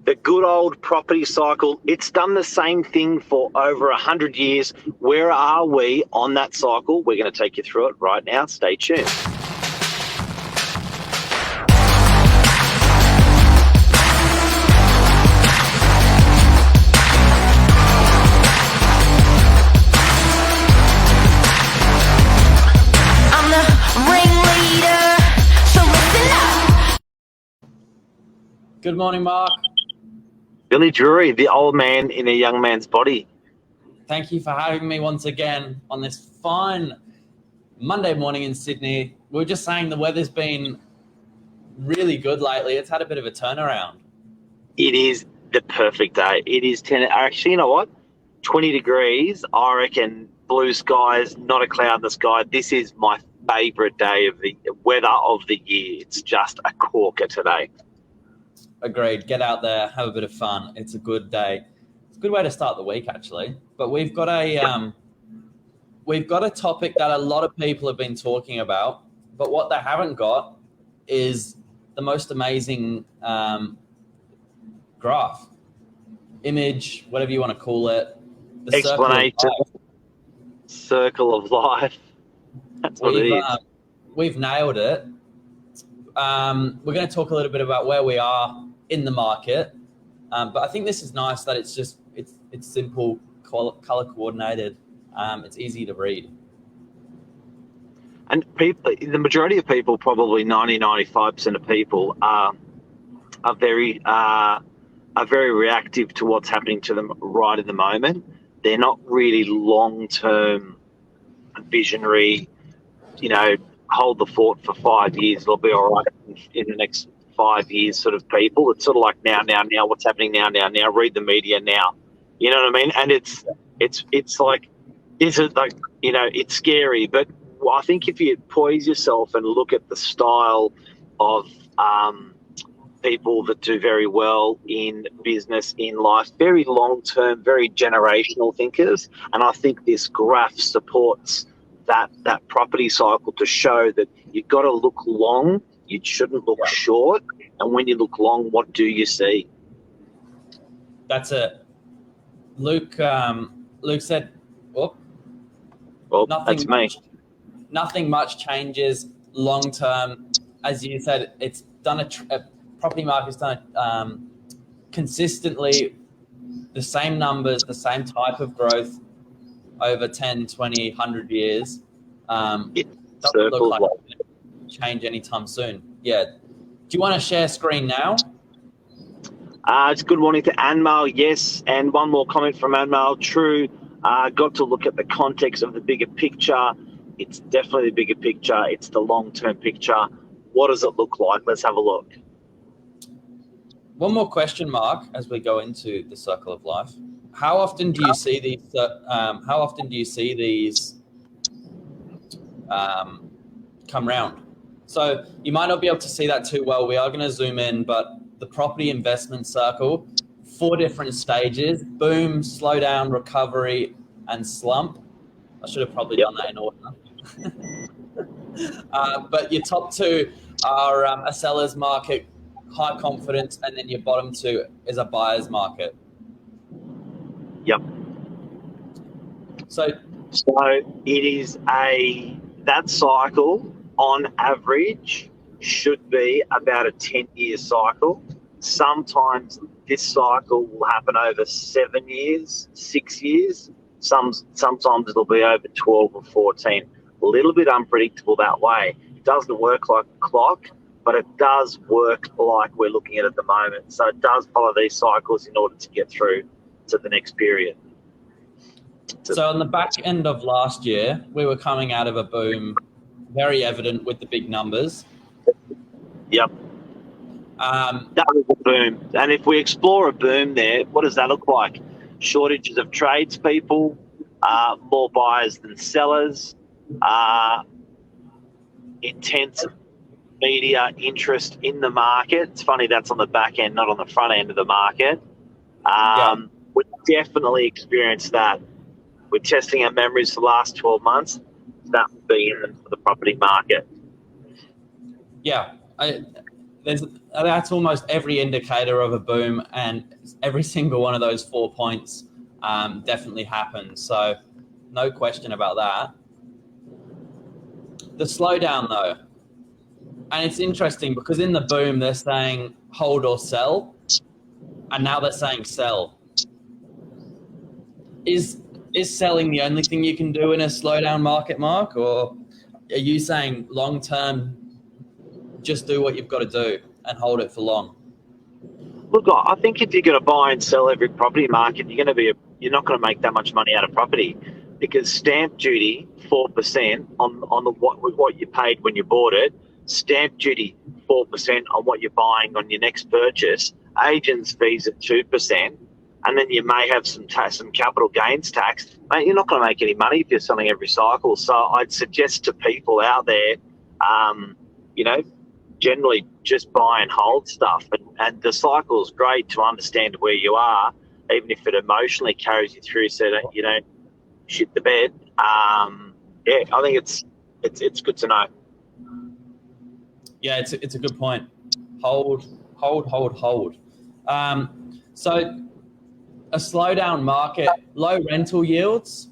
The good old property cycle, it's done the same thing for over 100 years. Where are we on that cycle? We're going to take you through it right now. Stay tuned. Good morning, Mark. Billy Drury, the old man in a young man's body. Thank you for having me once again on this fine Monday morning in Sydney. We were just saying the weather's been really good lately. It's had a bit of a turnaround. It is the perfect day. It is 10. Actually, you know what? 20 degrees. I reckon blue skies, not a cloud in the sky. This is my favourite day of the weather of the year. It's just a corker today. Agreed. Get out there, have a bit of fun. It's a good day. It's a good way to start the week, actually. But we've got a topic that a lot of people have been talking about, but what they haven't got is the most amazing graph, image, whatever you want to call it. The explanation. Circle of life. That's what it is. We've nailed it. We're going to talk a little bit about where we are in the market, but I think this is nice that it's simple, color coordinated. It's easy to read, and people, the majority of people, probably 95% of people, are very reactive to what's happening to them right in the moment. They're not really long-term visionary. Hold the fort for 5 years. It'll be all right in the next 5 years sort of people. It's sort of like now, what's happening now, read the media now. You know what I mean? And it's like, is it like, it's scary, but I think if you poise yourself and look at the style of people that do very well in business, in life, very long-term, very generational thinkers, and I think this graph supports that property cycle to show that you've got to look long, you shouldn't look short, and when you look long, what do you see? That's it. Luke said, that's me. Nothing much changes long term. As you said, it's done property market's done consistently the same numbers, the same type of growth over 10, 20, 100 years. Doesn't look like it's going to change anytime soon. Yeah. Do you want to share screen now? It's good morning to Anmal, yes. And one more comment from Anmal. True, got to look at the context of the bigger picture. It's definitely the bigger picture. It's the long-term picture. What does it look like? Let's have a look. One more question, Mark, as we go into the circle of life. How often do you see these? Come round? So you might not be able to see that too well. We are going to zoom in, but the property investment circle, 4 different stages: boom, slow down, recovery, and slump. I should have probably done that in order. But your top 2 are a seller's market, high confidence, and then your bottom 2 is a buyer's market. Yep. So it is that cycle on average should be about a 10-year cycle. Sometimes this cycle will happen over 7 years, 6 years. Sometimes it'll be over 12 or 14. A little bit unpredictable that way. It doesn't work like a clock, but it does work like we're looking at the moment. So it does follow these cycles in order to get through to the next period. So on the back end of last year, we were coming out of a boom, very evident with the big numbers. Yep. That was a boom. And if we explore a boom there, what does that look like? Shortages of tradespeople, more buyers than sellers, intense media interest in the market. It's funny that's on the back end, not on the front end of the market. We definitely experienced that. We're testing our memories for the last 12 months. That would be in the property market. Yeah. That's almost every indicator of a boom, and every single one of those 4 points definitely happened. So no question about that. The slowdown, though, and it's interesting because in the boom they're saying hold or sell, and now they're saying sell. Is selling the only thing you can do in a slowdown market, Mark, or are you saying long term, just do what you've got to do and hold it for long? Look, I think if you're going to buy and sell every property market, you're not going to make that much money out of property, because stamp duty 4% on what you paid when you bought it, stamp duty 4% on what you're buying on your next purchase, agents fees at 2%, and then you may have some capital gains tax. Mate, you're not going to make any money if you're selling every cycle. So I'd suggest to people out there, you know, generally just buy and hold stuff. And the cycle is great to understand where you are, even if it emotionally carries you through so that you don't shit the bed. Yeah, I think it's good to know. Yeah, it's a good point. Hold. So a slowdown market, low rental yields.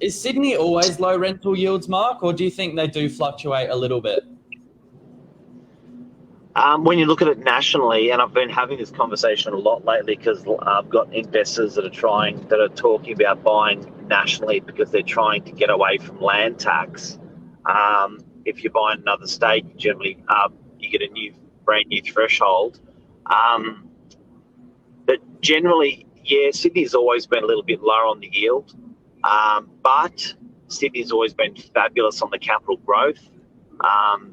Is Sydney always low rental yields, Mark, or do you think they do fluctuate a little bit? When you look at it nationally, and I've been having this conversation a lot lately because I've got investors that are talking about buying nationally because they're trying to get away from land tax. If you buy in another state, generally you get a brand new threshold. But generally, yeah, Sydney's always been a little bit lower on the yield, but Sydney's always been fabulous on the capital growth.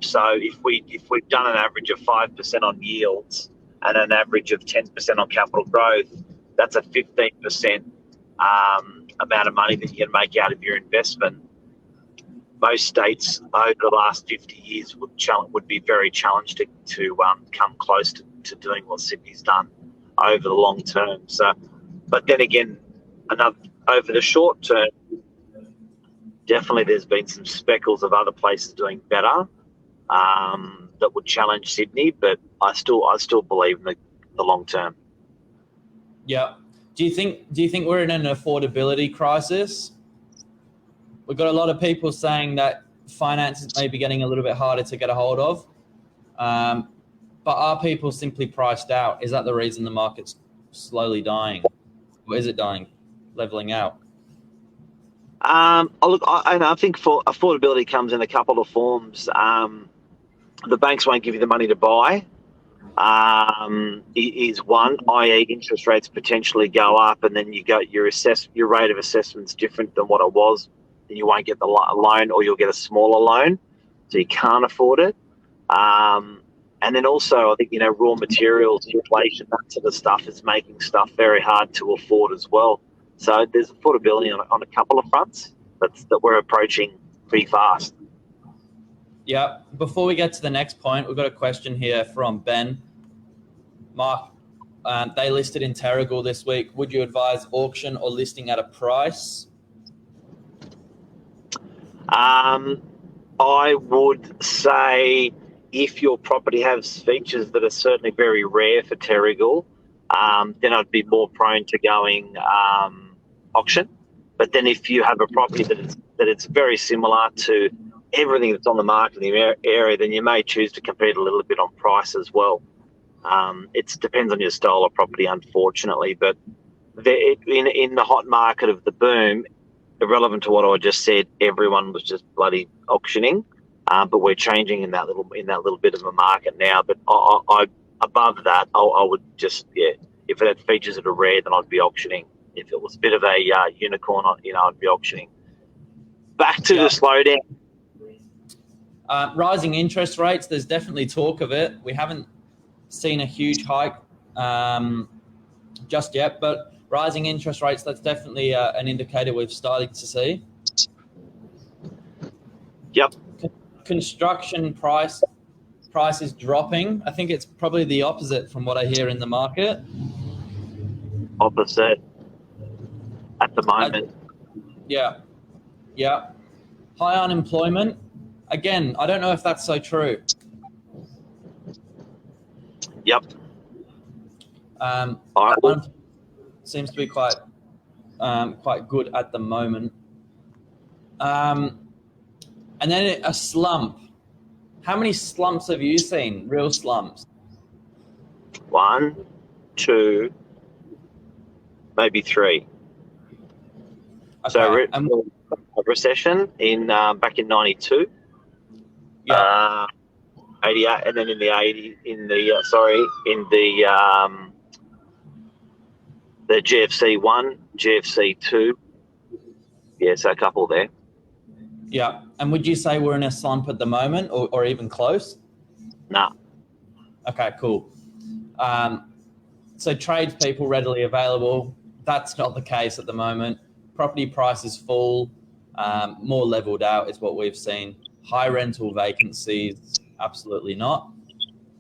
So if we've done an average of 5% on yields and an average of 10% on capital growth, that's a 15% amount of money that you can make out of your investment. Most states over the last 50 years would be very challenged to come close to doing what Sydney's done over the long term. So, but then again, over the short term, definitely there's been some speckles of other places doing better that would challenge Sydney, but I still believe in the long term. Yeah. Do you think we're in an affordability crisis? We've got a lot of people saying that finances may be getting a little bit harder to get a hold of. But are people simply priced out? Is that the reason the market's slowly dying? Or is it dying, leveling out? Look, I think for affordability comes in a couple of forms. The banks won't give you the money to buy. Is one, i.e. interest rates potentially go up, and then your rate of assessment's different than what it was, and you won't get the loan, or you'll get a smaller loan, so you can't afford it. And then also, I think, raw materials, inflation, that sort of stuff is making stuff very hard to afford as well. So there's affordability on a couple of fronts that we're approaching pretty fast. Yeah. Before we get to the next point, we've got a question here from Ben. Mark, they listed in Terrigal this week. Would you advise auction or listing at a price? I would say if your property has features that are certainly very rare for Terrigal, then I'd be more prone to going auction. But then if you have a property that it's very similar to everything that's on the market in the area, then you may choose to compete a little bit on price as well. It depends on your style of property, unfortunately. But in the hot market of the boom, irrelevant to what I just said, everyone was just bloody auctioning. But we're changing in that little bit of a market now. But I above that, I would just, if it had features that are rare, then I'd be auctioning. If it was a bit of a unicorn, I'd be auctioning. Back to the slowdown. Rising interest rates, there's definitely talk of it. We haven't seen a huge hike just yet, but rising interest rates, that's definitely an indicator we've started to see. Yep. Construction price is dropping. I think it's probably the opposite from what I hear in the market. Opposite at the moment. Yeah. High unemployment. Again, I don't know if that's so true. Yep. That All right. one seems to be quite good at the moment. And then a slump. How many slumps have you seen? Real slumps? 1, 2, maybe 3. Okay. So a recession in back in '92, Yeah. 88, and then in the the GFC 1, GFC 2. Yeah, so a couple there. Yeah. And would you say we're in a slump at the moment, or even close? Nah. Okay, cool. So tradespeople readily available. That's not the case at the moment. Property prices fall, more leveled out is what we've seen. High rental vacancies, absolutely not.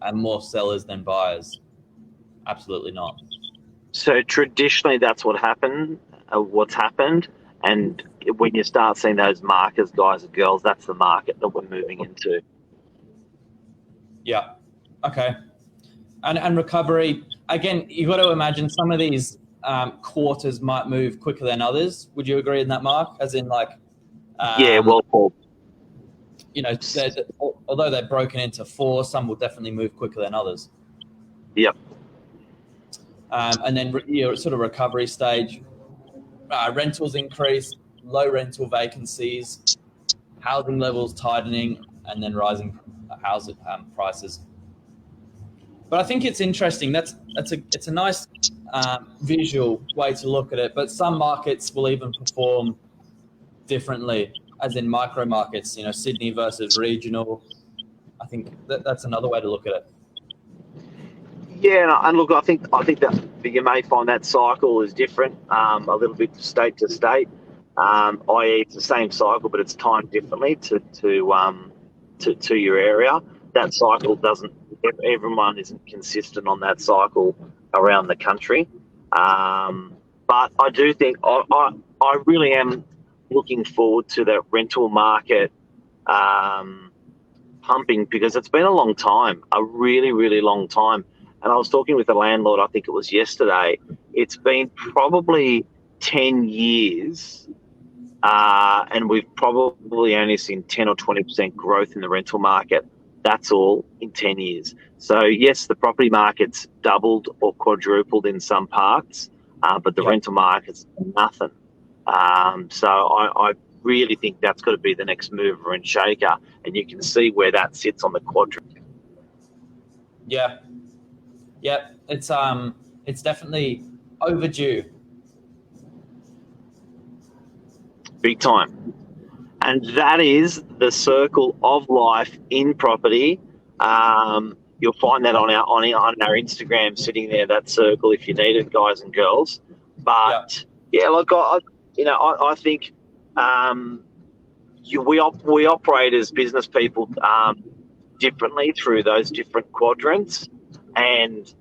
And more sellers than buyers, absolutely not. So traditionally, that's what's happened. And when you start seeing those markers, guys and girls, that's the market that we're moving into. Yeah. Okay. And recovery, again, you've got to imagine some of these quarters might move quicker than others. Would you agree in that, Mark? As in, like, Yeah, well, Paul. you know, although they're broken into 4, some will definitely move quicker than others. Yep. And then your sort of recovery stage, rentals increase, low rental vacancies, housing levels tightening, and then rising housing prices. But I think it's interesting. It's a nice visual way to look at it. But some markets will even perform differently, as in micro markets. You know, Sydney versus regional. I think that's another way to look at it. Yeah, and look, I think that you may find that cycle is different, a little bit state to state. I.e., it's the same cycle, but it's timed differently to your area. That cycle doesn't. Everyone isn't consistent on that cycle around the country. But I do think I really am looking forward to that rental market pumping, because it's been a long time, a really, really long time. And I was talking with the landlord, I think it was yesterday. It's been probably 10 years, and we've probably only seen 10 or 20% growth in the rental market. That's all in 10 years. So, yes, the property market's doubled or quadrupled in some parts, but the rental market's nothing. So I really think that's got to be the next mover and shaker, and you can see where that sits on the quadrant. Yeah. Yeah, it's definitely overdue. Big time. And that is the circle of life in property. You'll find that on our Instagram, sitting there, that circle, if you need it, guys and girls. But yeah, look, I think we operate as business people differently through those different quadrants, and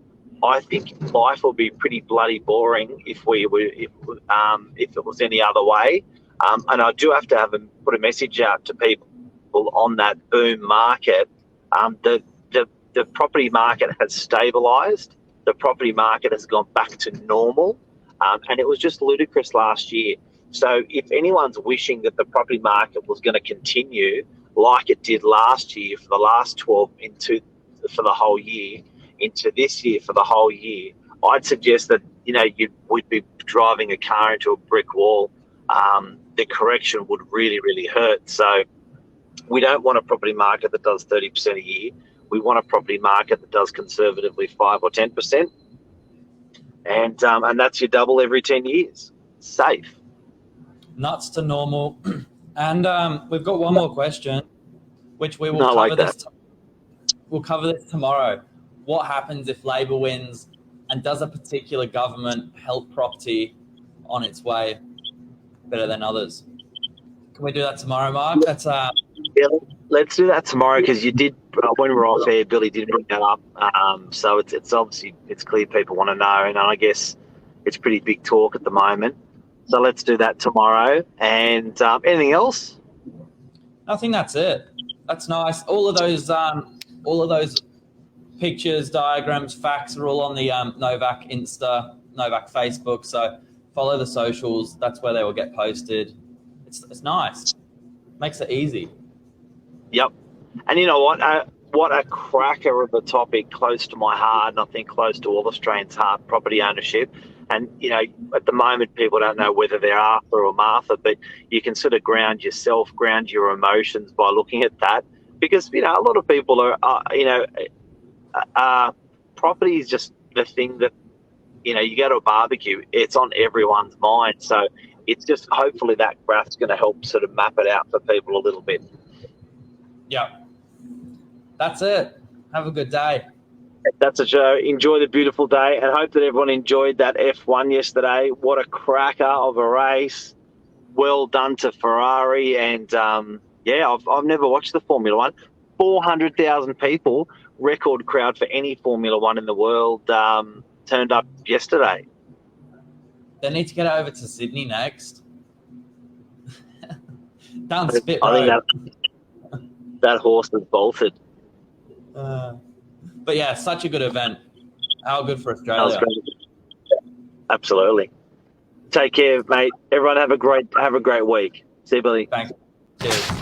I think life will be pretty bloody boring if it was any other way. And I do have to put a message out to people on that boom market. The property market has stabilised. The property market has gone back to normal, and it was just ludicrous last year. So if anyone's wishing that the property market was going to continue like it did last year for the last 12 for the whole year, into this year for the whole year, I'd suggest that we'd be driving a car into a brick wall. The correction would really, really hurt. So we don't want a property market that does 30% a year. We want a property market that does conservatively 5 or 10%, and that's your double every 10 years. Safe. Nuts to normal. And we've got one more question, which we will cover like this. We'll cover this tomorrow. What happens if Labor wins, and does a particular government help property on its way better than others? Can we do that tomorrow, Mark? That's Yeah, let's do that tomorrow, because you did when we were off air, Billy did bring that up. So it's obviously clear people want to know, and I guess it's pretty big talk at the moment. So let's do that tomorrow. And anything else? I think that's it. That's nice. All of those pictures, diagrams, facts are all on the Novak Insta, Novak Facebook. So follow the socials. That's where they will get posted. It's nice. Makes it easy. Yep. And you know what a cracker of a topic, close to my heart, and I think close to all Australians' heart, property ownership. And, you know, at the moment, people don't know whether they're Arthur or Martha, but you can sort of ground yourself, ground your emotions by looking at that. Because, you know, a lot of people property is just the thing that, you know, you go to a barbecue, it's on everyone's mind. So it's just hopefully that graph's going to help sort of map it out for people a little bit. Yeah. That's it. Have a good day. That's a show. Enjoy the beautiful day, and hope that everyone enjoyed that F1 yesterday. What a cracker of a race. Well done to Ferrari. And, I've never watched the Formula One. 400,000 people, record crowd for any Formula One in the world, turned up yesterday. They need to get over to Sydney next. Down Spit I Road. think that horse has bolted. But yeah, such a good event. How good for Australia. That was great. Absolutely. Take care, mate. Everyone have a great week. See you, Billy. Thanks. Cheers.